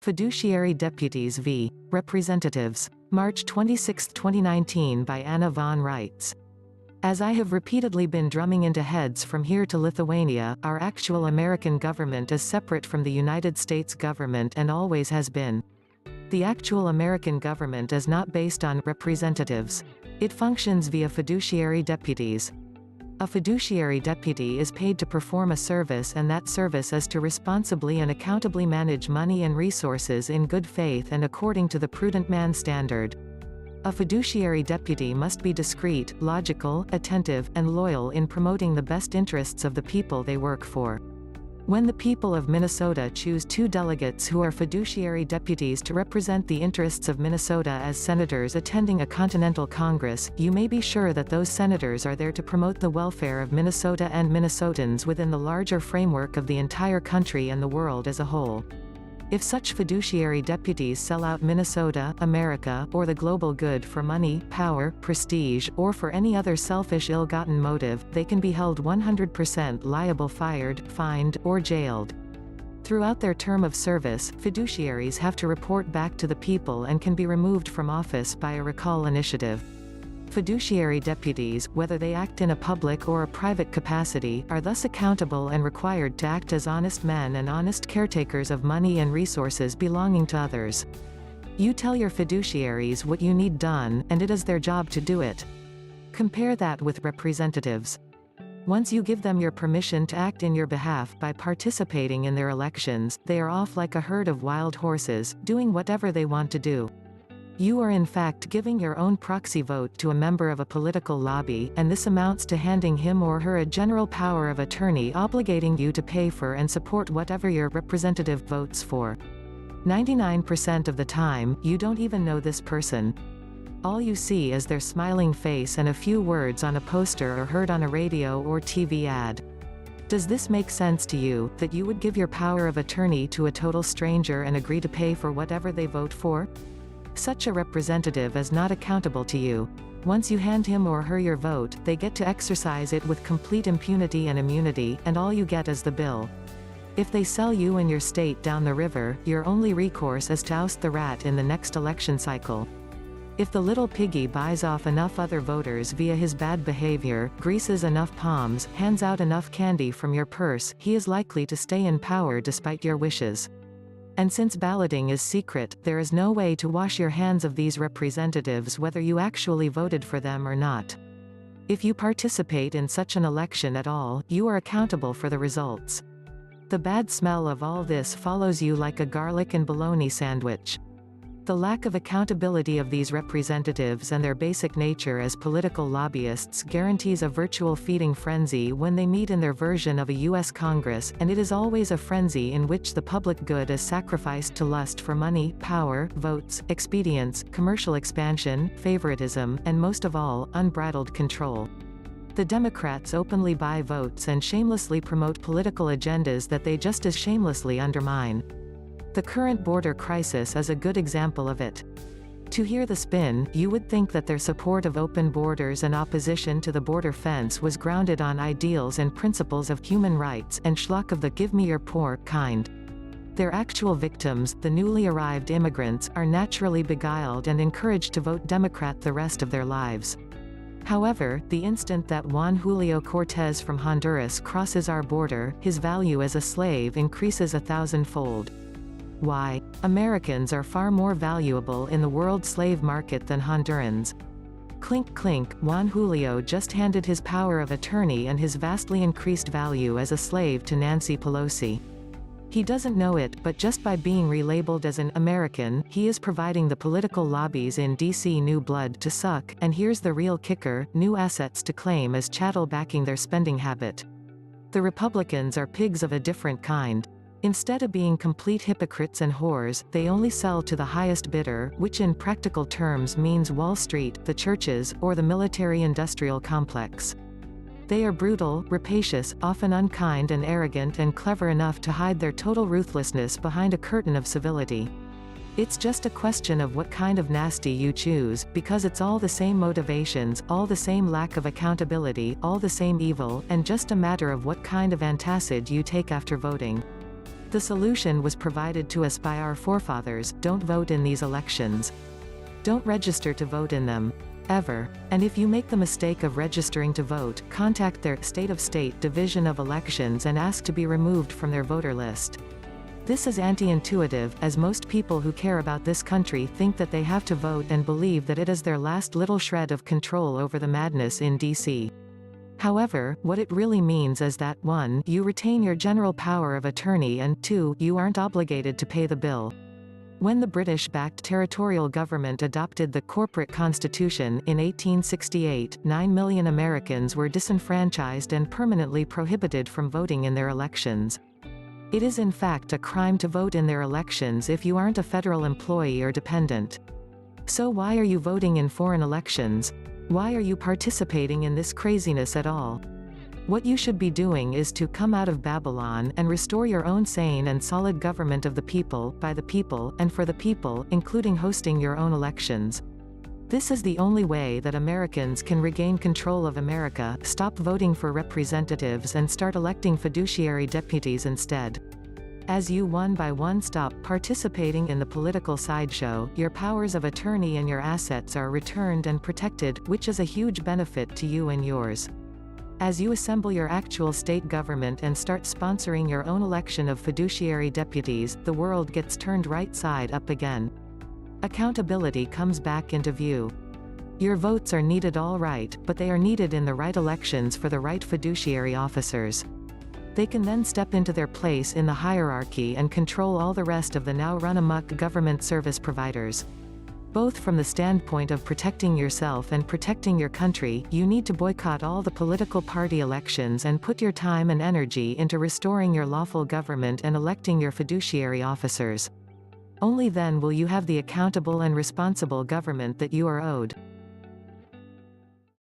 Fiduciary Deputies v. Representatives. March 26, 2019 by Anna von Reitz. As I have repeatedly been drumming into heads from here to Lithuania, our actual American government is separate from the United States government and always has been. The actual American government is not based on representatives. It functions via fiduciary deputies. A fiduciary deputy is paid to perform a service, and that service is to responsibly and accountably manage money and resources in good faith and according to the Prudent Man Standard. A fiduciary deputy must be discreet, logical, attentive, and loyal in promoting the best interests of the people they work for. When the people of Minnesota choose 2 delegates who are fiduciary deputies to represent the interests of Minnesota as senators attending a Continental Congress, you may be sure that those senators are there to promote the welfare of Minnesota and Minnesotans within the larger framework of the entire country and the world as a whole. If such fiduciary deputies sell out Minnesota, America, or the global good for money, power, prestige, or for any other selfish ill-gotten motive, they can be held 100% liable, fired, fined, or jailed. Throughout their term of service, fiduciaries have to report back to the people and can be removed from office by a recall initiative. Fiduciary deputies, whether they act in a public or a private capacity, are thus accountable and required to act as honest men and honest caretakers of money and resources belonging to others. You tell your fiduciaries what you need done, and it is their job to do it. Compare that with representatives. Once you give them your permission to act in your behalf by participating in their elections, they are off like a herd of wild horses, doing whatever they want to do. You are in fact giving your own proxy vote to a member of a political lobby, and this amounts to handing him or her a general power of attorney obligating you to pay for and support whatever your representative votes for. 99% of the time, you don't even know this person. All you see is their smiling face and a few words on a poster or heard on a radio or TV ad. Does this make sense to you, that you would give your power of attorney to a total stranger and agree to pay for whatever they vote for? Such a representative is not accountable to you. Once you hand him or her your vote, they get to exercise it with complete impunity and immunity, and all you get is the bill. If they sell you and your state down the river, your only recourse is to oust the rat in the next election cycle. If the little piggy buys off enough other voters via his bad behavior, greases enough palms, hands out enough candy from your purse, he is likely to stay in power despite your wishes. And since balloting is secret, there is no way to wash your hands of these representatives whether you actually voted for them or not. If you participate in such an election at all, you are accountable for the results. The bad smell of all this follows you like a garlic and bologna sandwich. The lack of accountability of these representatives and their basic nature as political lobbyists guarantees a virtual feeding frenzy when they meet in their version of a U.S. Congress, and it is always a frenzy in which the public good is sacrificed to lust for money, power, votes, expedience, commercial expansion, favoritism, and most of all, unbridled control. The Democrats openly buy votes and shamelessly promote political agendas that they just as shamelessly undermine. The current border crisis is a good example of it. To hear the spin, you would think that their support of open borders and opposition to the border fence was grounded on ideals and principles of human rights and schlock of the give me your poor kind. Their actual victims, the newly arrived immigrants, are naturally beguiled and encouraged to vote Democrat the rest of their lives. However, the instant that Juan Julio Cortez from Honduras crosses our border, his value as a slave increases 1,000-fold. Why? Americans are far more valuable in the world slave market than Hondurans. Clink clink, Juan Julio just handed his power of attorney and his vastly increased value as a slave to Nancy Pelosi. He doesn't know it, but just by being relabeled as an American, he is providing the political lobbies in D.C. new blood to suck, and here's the real kicker, new assets to claim as chattel backing their spending habit. The Republicans are pigs of a different kind. Instead of being complete hypocrites and whores, they only sell to the highest bidder, which in practical terms means Wall Street, the churches, or the military-industrial complex. They are brutal, rapacious, often unkind and arrogant, and clever enough to hide their total ruthlessness behind a curtain of civility. It's just a question of what kind of nasty you choose, because it's all the same motivations, all the same lack of accountability, all the same evil, and just a matter of what kind of antacid you take after voting. The solution was provided to us by our forefathers: don't vote in these elections. Don't register to vote in them. Ever. And if you make the mistake of registering to vote, contact their State of State Division of Elections and ask to be removed from their voter list. This is anti-intuitive, as most people who care about this country think that they have to vote and believe that it is their last little shred of control over the madness in D.C. However, what it really means is that 1. You retain your general power of attorney, and 2. You aren't obligated to pay the bill. When the British-backed territorial government adopted the corporate constitution in 1868, 9 million Americans were disenfranchised and permanently prohibited from voting in their elections. It is in fact a crime to vote in their elections if you aren't a federal employee or dependent. So why are you voting in foreign elections? Why are you participating in this craziness at all? What you should be doing is to come out of Babylon and restore your own sane and solid government of the people, by the people, and for the people, including hosting your own elections. This is the only way that Americans can regain control of America, stop voting for representatives and start electing fiduciary deputies instead. As you one by one stop participating in the political sideshow, your powers of attorney and your assets are returned and protected, which is a huge benefit to you and yours. As you assemble your actual state government and start sponsoring your own election of fiduciary deputies, the world gets turned right side up again. Accountability comes back into view. Your votes are needed all right, but they are needed in the right elections for the right fiduciary officers. They can then step into their place in the hierarchy and control all the rest of the now run-amok government service providers. Both from the standpoint of protecting yourself and protecting your country, you need to boycott all the political party elections and put your time and energy into restoring your lawful government and electing your fiduciary officers. Only then will you have the accountable and responsible government that you are owed.